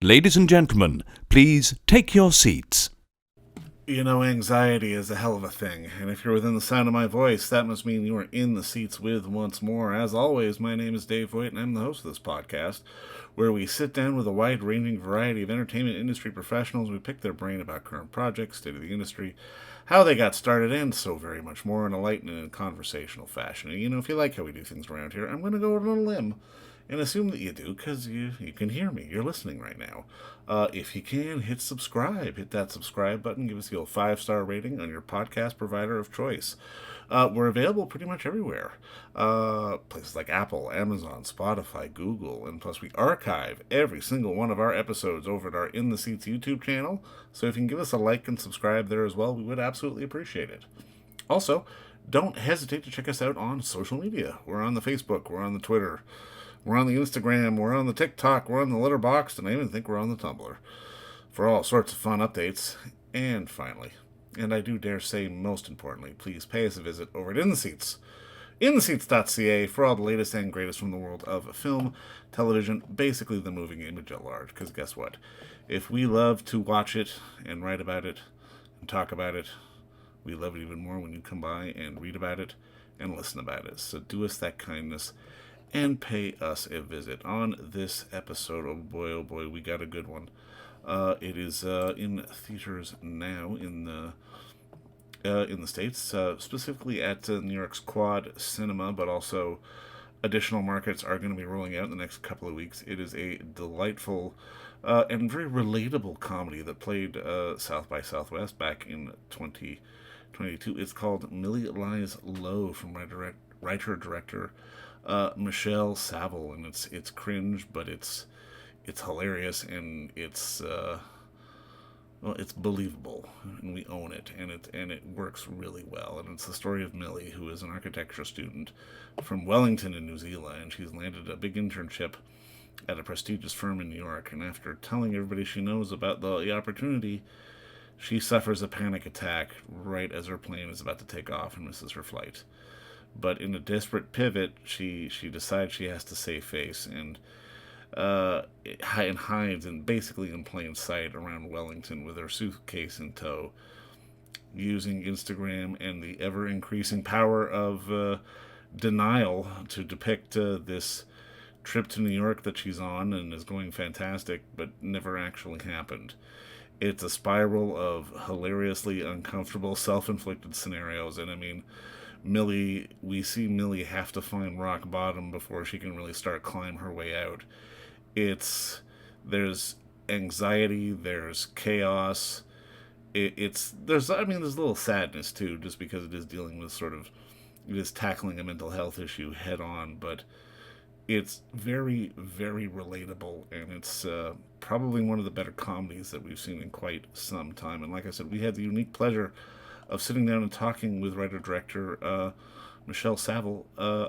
Ladies and gentlemen, please take your seats. You know, anxiety is a hell of a thing, and if you're within the sound of my voice, that must mean you are in the seats with once more. As always, my name is Dave Voigt, and I'm the host of this podcast, where we sit down with a wide-ranging variety of entertainment industry professionals. We pick their brain about current projects, state of the industry, how they got started, and so very much more in a light and conversational fashion. And, you know, if you like how we do things around here, I'm going to go on a limb and assume that you do because you can hear me. You're listening right now. If you can, hit subscribe. Hit that subscribe button. Give us the old 5-star rating on your podcast provider of choice. We're available pretty much everywhere. Places like Apple, Amazon, Spotify, Google, and plus we archive every single one of our episodes over at our In the Seats YouTube channel. So if you can give us a like and subscribe there as well, we would absolutely appreciate it. Also, don't hesitate to check us out on social media. We're on the Facebook, we're on the Twitter, we're on the Instagram, we're on the TikTok, we're on the Letterboxd, and I even think we're on the Tumblr for all sorts of fun updates. And finally, and I do dare say most importantly, please pay us a visit over at In the Seats, intheseats.ca, for all the latest and greatest from the world of film, television, basically the moving image at large. Because guess what? If we love to watch it and write about it and talk about it, we love it even more when you come by and read about it and listen about it. So do us that kindness and pay us a visit. On this episode, oh boy, we got a good one. It is in theaters now in the States, specifically at New York's Quad Cinema, but also additional markets are going to be rolling out in the next couple of weeks. It is a delightful and very relatable comedy that played South by Southwest back in 2022. It's called Millie Lies Low, from writer-director Michelle Savill, and it's cringe, but it's hilarious, and it's believable, and we own it, and it works really well. And it's the story of Millie, who is an architecture student from Wellington in New Zealand, and she's landed a big internship at a prestigious firm in New York. And after telling everybody she knows about the opportunity, she suffers a panic attack right as her plane is about to take off and misses her flight. But in a desperate pivot, she decides she has to save face, and hides and basically in plain sight around Wellington with her suitcase in tow, using Instagram and the ever increasing power of denial to depict this trip to New York that she's on and is going fantastic, but never actually happened. It's a spiral of hilariously uncomfortable, self-inflicted scenarios, and I mean, we see Millie have to find rock bottom before she can really start climb her way out. There's anxiety, there's chaos. There's a little sadness too, just because it is dealing with it is tackling a mental health issue head on, but it's very, very relatable, and it's probably one of the better comedies that we've seen in quite some time. And like I said, we had the unique pleasure of sitting down and talking with writer-director Michelle Savill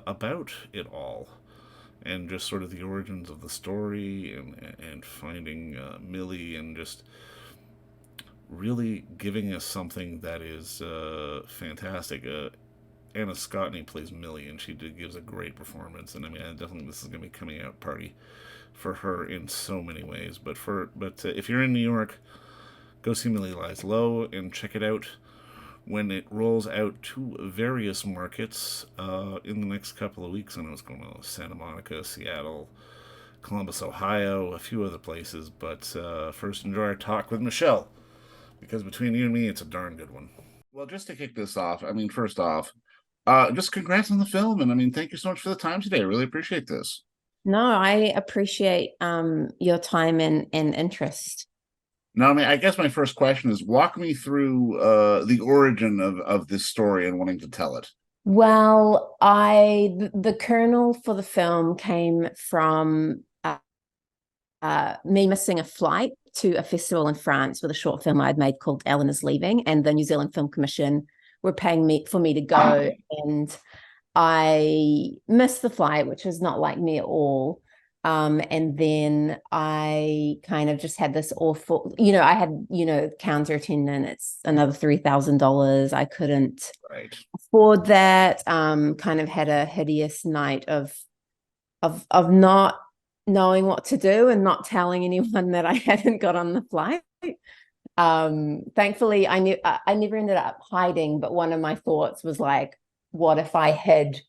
about it all, and just sort of the origins of the story, and finding Millie, and just really giving us something that is fantastic. Anna Scotney plays Millie, and she gives a great performance. And I mean, definitely this is going to be coming out party for her in so many ways. But if you're in New York, go see Millie Lies Low and check it out when it rolls out to various markets in the next couple of weeks. I know it's going to Santa Monica, Seattle, Columbus, Ohio, a few other places. But first, enjoy our talk with Michelle, because between you and me, it's a darn good one. Well, just to kick this off, I mean, first off, just congrats on the film, and I mean, thank you so much for the time today. I really appreciate this. No, I appreciate your time and interest. Now, I mean, I guess my first question is, walk me through the origin of this story and wanting to tell it. Well, the kernel for the film came from me missing a flight to a festival in France with a short film I'd made called Ellen is Leaving, and the New Zealand Film Commission were paying for me to go, and I missed the flight, which was not like me at all. And then I kind of just had this awful, I had, counter attendant, it's another $3,000. I couldn't afford that. Kind of had a hideous night of not knowing what to do and not telling anyone that I hadn't got on the flight. Thankfully, I never ended up hiding, but one of my thoughts was like, what if I hid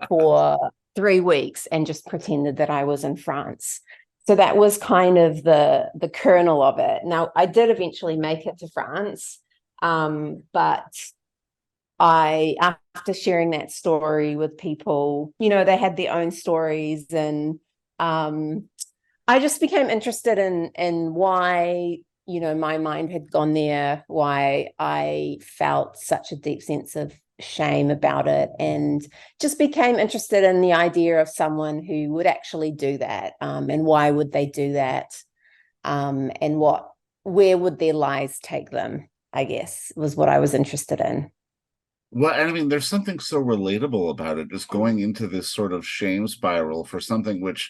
for 3 weeks and just pretended that I was in France? So that was kind of the kernel of it. Now, I did eventually make it to France, but after sharing that story with people, they had their own stories, and I just became interested in why, my mind had gone there, why I felt such a deep sense of shame about it, and just became interested in the idea of someone who would actually do that, and why would they do that, and where would their lies take them, I guess, was what I was interested in. Well, and I mean, there's something so relatable about it, just going into this sort of shame spiral for something which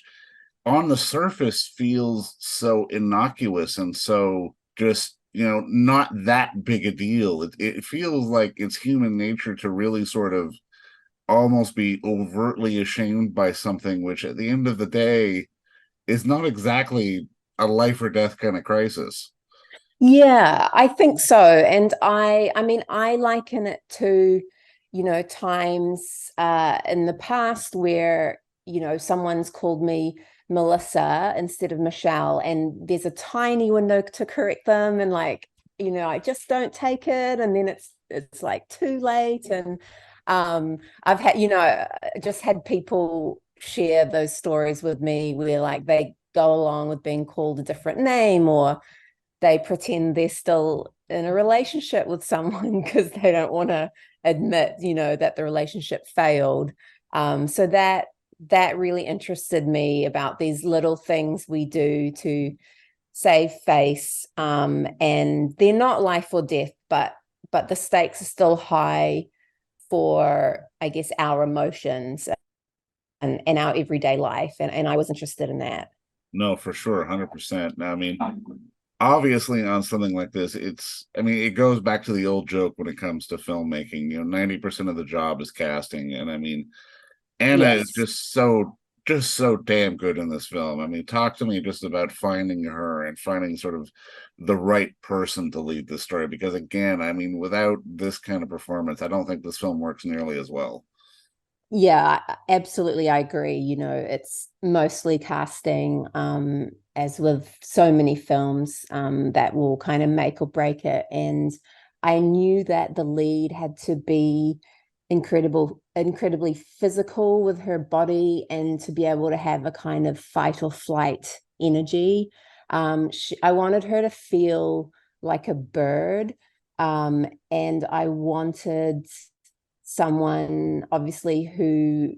on the surface feels so innocuous and so just, not that big a deal. It feels like it's human nature to really sort of almost be overtly ashamed by something which at the end of the day is not exactly a life or death kind of crisis. Yeah, I think so. And I mean, I liken it to, times in the past where, someone's called me Melissa instead of Michelle, and there's a tiny window to correct them, and like, I just don't take it, and then it's like too late. And I've had, just had people share those stories with me where like they go along with being called a different name, or they pretend they're still in a relationship with someone because they don't want to admit, that the relationship failed. So that really interested me about these little things we do to save face. And they're not life or death, but the stakes are still high for, I guess, our emotions and our everyday life. And I was interested in that. No, for sure, 100%. Now, I mean, obviously on something like this, it goes back to the old joke when it comes to filmmaking. 90% of the job is casting. And I mean, Anna is Yes. just so damn good in this film. I mean, talk to me just about finding her and finding sort of the right person to lead this story. Because again, I mean, without this kind of performance, I don't think this film works nearly as well. Yeah, absolutely. I agree. It's mostly casting, as with so many films, that will kind of make or break it. And I knew that the lead had to be incredibly physical with her body, and to be able to have a kind of fight or flight energy. I wanted her to feel like a bird, and I wanted someone obviously who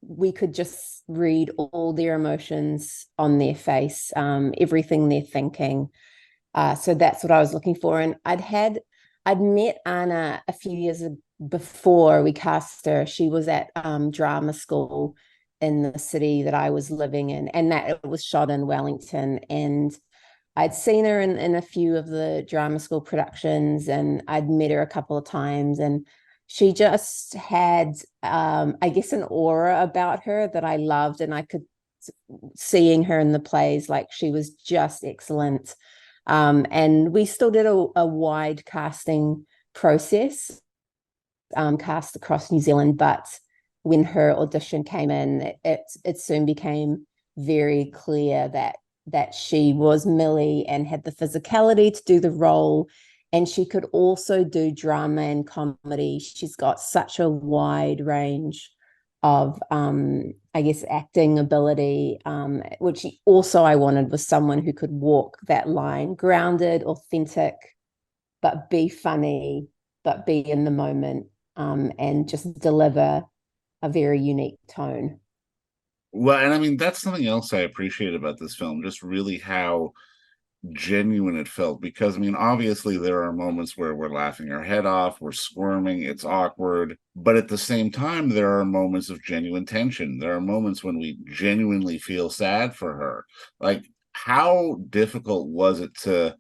we could just read all their emotions on their face, everything they're thinking. So that's what I was looking for. And I'd met Anna a few years before we cast her. She was at drama school in the city that I was living in, and that it was shot in Wellington. And I'd seen her in a few of the drama school productions, and I'd met her a couple of times, and she just had, I guess, an aura about her that I loved, and I could, seeing her in the plays, like she was just excellent. And we still did a wide casting process, cast across New Zealand, but when her audition came in, it soon became very clear that she was Millie and had the physicality to do the role, and she could also do drama and comedy. She's got such a wide range of, I guess, acting ability, which also I wanted was someone who could walk that line, grounded, authentic, but be funny, but be in the moment, and just deliver a very unique tone. Well, and I mean, that's something else I appreciate about this film, just really how genuine it felt. Because I mean, obviously there are moments where we're laughing our head off, we're squirming, it's awkward, but at the same time there are moments of genuine tension. There are moments when we genuinely feel sad for her. Like, how difficult was it to,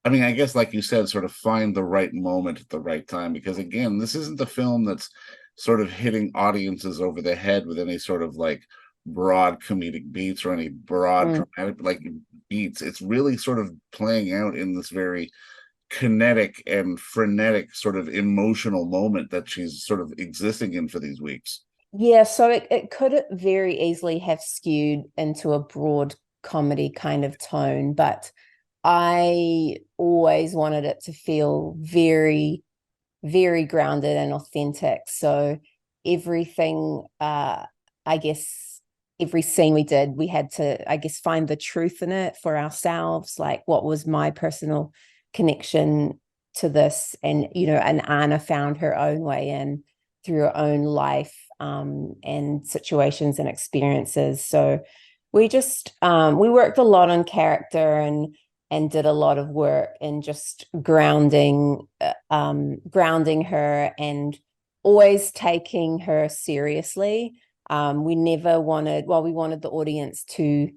I mean, I guess like you said, sort of find the right moment at the right time? Because again, this isn't a film that's sort of hitting audiences over the head with any sort of like broad comedic beats or any broad Mm. dramatic like beats. It's really sort of playing out in this very kinetic and frenetic sort of emotional moment that she's sort of existing in for these weeks. Yeah, so it could very easily have skewed into a broad comedy kind of tone, but I always wanted it to feel very, very grounded and authentic. So everything, I guess, every scene we did, we had to, I guess, find the truth in it for ourselves. Like, what was my personal connection to this? And, and Anna found her own way in through her own life, and situations and experiences. So we just we worked a lot on character and did a lot of work in just grounding her and always taking her seriously. We never wanted, well, we wanted the audience to,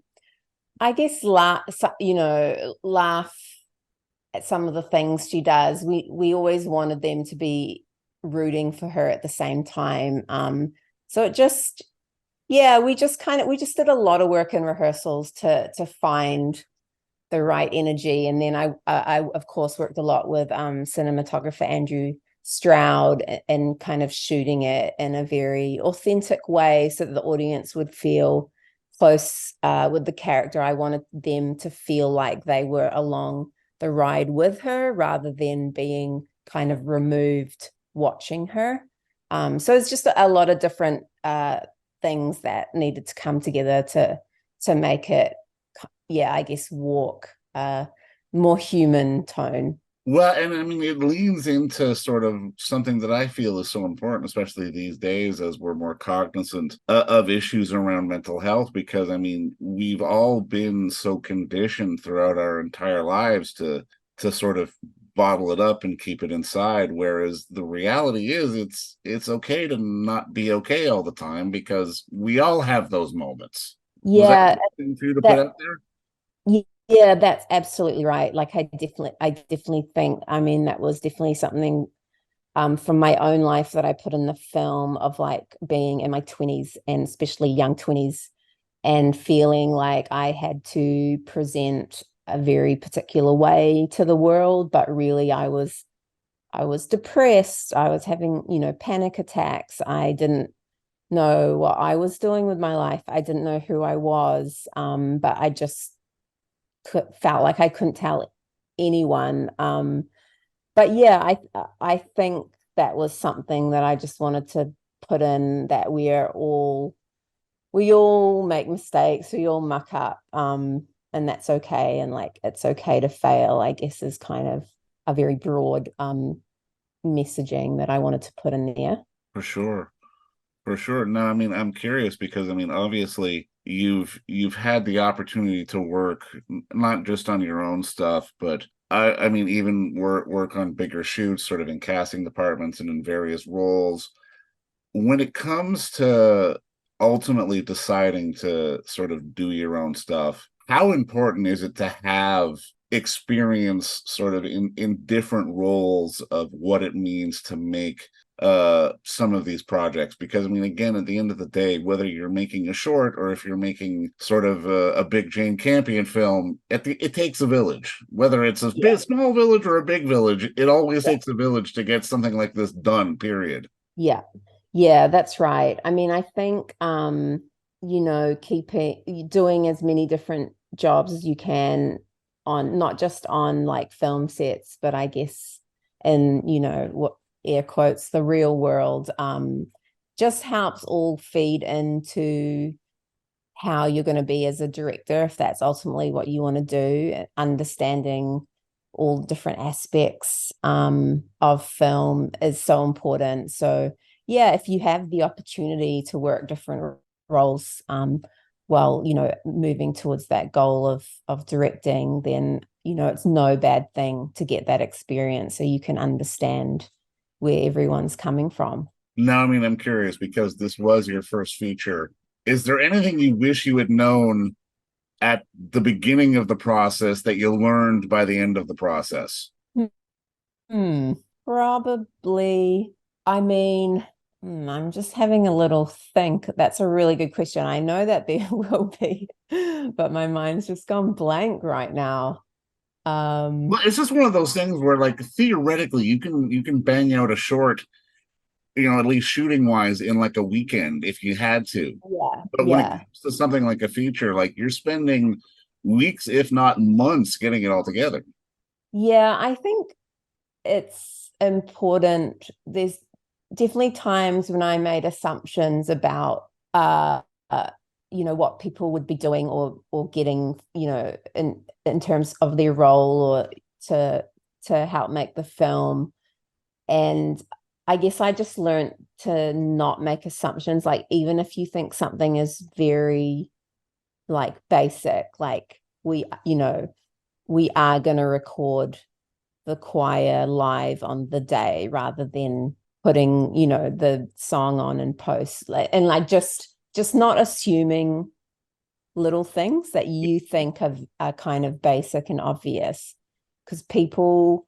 I guess, laugh at some of the things she does. We always wanted them to be rooting for her at the same time. So it just, yeah, we just did a lot of work in rehearsals to find the right energy. And then I of course worked a lot with cinematographer Andrew Stroud and kind of shooting it in a very authentic way so that the audience would feel close with the character. I wanted them to feel like they were along the ride with her rather than being kind of removed watching her. So it's just a lot of different things that needed to come together to make it, yeah, I guess, walk more human tone. Well, and I mean, it leans into sort of something that I feel is so important, especially these days as we're more cognizant of issues around mental health, because I mean, we've all been so conditioned throughout our entire lives to sort of bottle it up and keep it inside, whereas the reality is it's okay to not be okay all the time because we all have those moments. Was that Yeah, something for you to put that out there? yeah, that's absolutely right. Like I definitely think, I mean, that was definitely something from my own life that I put in the film of like being in my 20s and especially young 20s and feeling like I had to present a very particular way to the world, but really I was depressed. I was having, panic attacks. I didn't know what I was doing with my life. I didn't know who I was. But I just felt like I couldn't tell anyone. But yeah, I think that was something that I just wanted to put in, that we all make mistakes, we all muck up, and that's okay. And like it's okay to fail, I guess, is kind of a very broad messaging that I wanted to put in there. For sure. For sure. No, I mean, I'm curious because I mean, obviously you've had the opportunity to work not just on your own stuff, but I mean even work on bigger shoots, sort of in casting departments and in various roles. When it comes to ultimately deciding to sort of do your own stuff, how important is it to have experience sort of in different roles of what it means to make some of these projects? Because I mean, again, at the end of the day, whether you're making a short or if you're making sort of a big Jane Campion film, it takes a village. Whether it's a Yeah, small village or a big village, it always yeah, takes a village to get something like this done, period. yeah, yeah, that's right. I mean, I think doing as many different jobs as you can on, not just on like film sets, but I guess in, what air quotes, the real world, just helps all feed into how you're going to be as a director, if that's ultimately what you want to do. Understanding all different aspects of film is so important. So yeah, if you have the opportunity to work different roles, while moving towards that goal of directing, then it's no bad thing to get that experience so you can understand where everyone's coming from. Now, I mean, I'm curious because this was your first feature. Is there anything you wish you had known at the beginning of the process that you learned by the end of the process? Hmm. Probably. I mean, I'm just having a little think. That's a really good question. I know that there will be, but my mind's just gone blank right now. Well, it's just one of those things where, like, theoretically, you can bang out a short, at least shooting wise, in like a weekend if you had to. Yeah, But when it yeah. comes to something like a feature, like you're spending weeks, if not months, getting it all together. Yeah, I think it's important. There's definitely times when I made assumptions about uh what people would be doing or getting, in terms of their role or to help make the film. And I guess I just learned to not make assumptions. Like, even if you think something is very like basic, like we are going to record the choir live on the day rather than putting, the song on and post, like, and like just not assuming little things that you think of are kind of basic and obvious, because people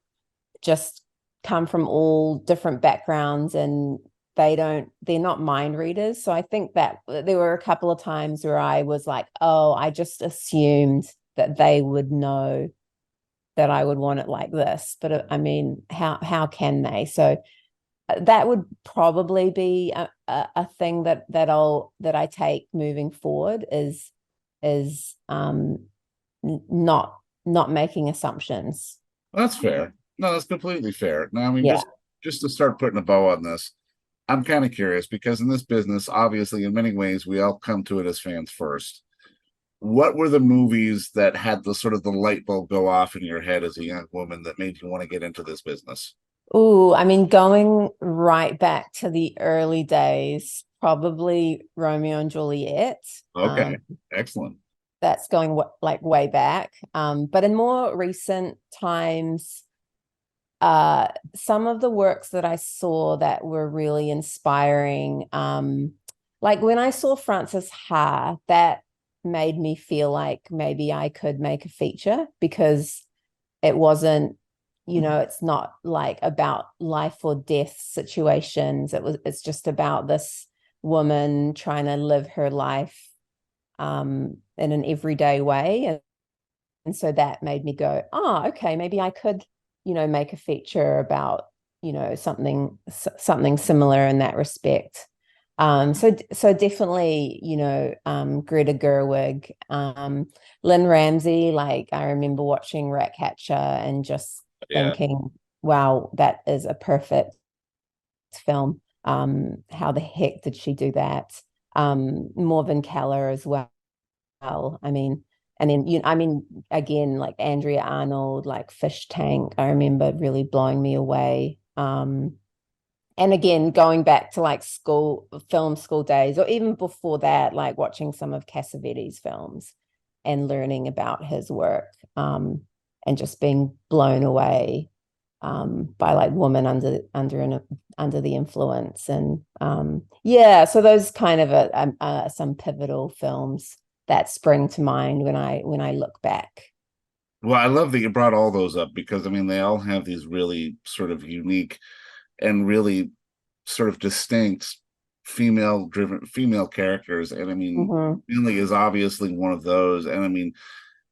just come from all different backgrounds and they're not mind readers. So I think that there were a couple of times where I was like, oh, I just assumed that they would know that I would want it like this. But I mean, how can they? So that would probably be a thing that I take moving forward is not making assumptions. That's fair. No, that's completely fair. Now, I mean, Yeah. just to start putting a bow on this, I'm kind of curious because in this business, obviously, in many ways, we all come to it as fans first. What were the movies that had the sort of the light bulb go off in your head as a young woman that made you want to get into this business? Oh, I mean, going right back to the early days, probably Romeo and Juliet. Okay, excellent. That's going like way back. But in more recent times, some of the works that I saw that were really inspiring, like when I saw Frances Ha, that made me feel like maybe I could make a feature, because it wasn't, it's not like about life or death situations. It's just about this woman trying to live her life in an everyday way. And so that made me go, oh, okay, maybe I could, make a feature about, something similar in that respect. So definitely, Greta Gerwig, Lynn Ramsey. Like, I remember watching Ratcatcher and just Yeah. thinking, wow, that is a perfect film. How the heck did she do that? Morven Keller as well. I mean, and then again, like Andrea Arnold, like Fish Tank, I remember really blowing me away. And again, going back to like school days, or even before that, like watching some of Cassavetes' films and learning about his work, and just being blown away by like woman under the influence. And yeah, so those kind of some pivotal films that spring to mind when I look back. Well, I love that you brought all those up because I mean they all have these really sort of unique and really sort of distinct female characters. And I mean, Mhm. Millie is obviously one of those. And I mean,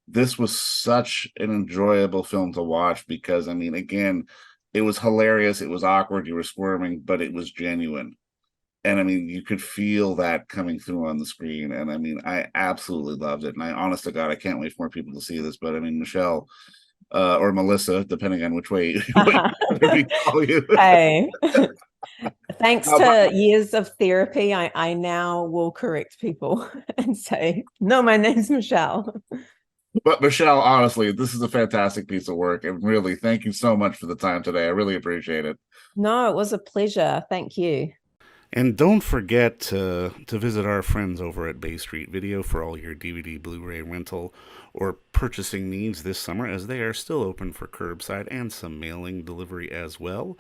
this was such an enjoyable film to watch because I mean, again, it was hilarious, it was awkward, you were squirming, but it was genuine. And I mean, you could feel that coming through on the screen. And I mean, I absolutely loved it. And I, honest to God, I can't wait for more people to see this. But I mean, Michelle, or Melissa, depending on which way, we call you. Hey, thanks Uh, but, to years of therapy, I now will correct people and say, no, my name's Michelle. but Michelle, honestly, this is a fantastic piece of work. And really, thank you so much for the time today. I really appreciate it. No, it was a pleasure. Thank you. And don't forget to visit our friends over at Bay Street Video for all your DVD, Blu-ray rental, or purchasing needs this summer, as they are still open for curbside and some mailing delivery as well.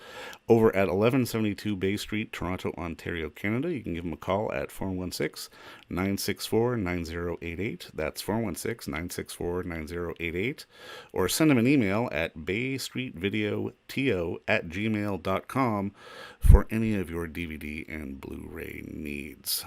Over at 1172 Bay Street, Toronto, Ontario, Canada, you can give them a call at 416-964-9088. That's 416-964-9088. Or send them an email at baystreetvideoto@gmail.com for any of your DVD and and Blu ray needs.